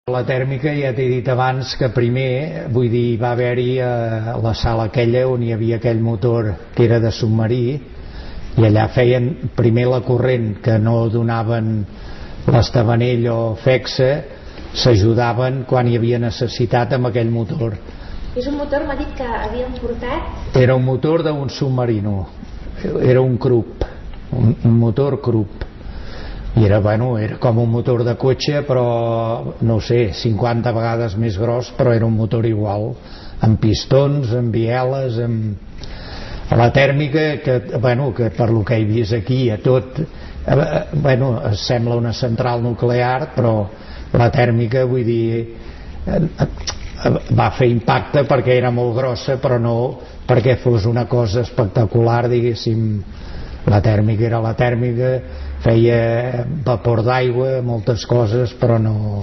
La tèrmica, ja t'he dit abans que primer, vull dir, va haver-hi la sala aquella on hi havia aquell motor que era de submarí, i allà feien primer la corrent que no donaven l'estavanell o fexa, s'ajudaven quan hi havia necessitat amb aquell motor. És un motor, m'ha dit que havien portat? Era un motor d'un submarino, era un Krupp, un motor Krupp. I era, bueno, era com un motor de cotxe, però no sé, 50 vegades més gros, però era un motor igual, amb pistons, amb bieles, amb la tèrmica, que, bueno, que per lo que he vist aquí, a tot, bueno, sembla una central nuclear, però la tèrmica, vull dir, va fer impacte perquè era molt grossa, però no perquè fos una cosa espectacular, diguéssim. La tèrmica era la tèrmica, feia vapor d'aigua, moltes coses, però no,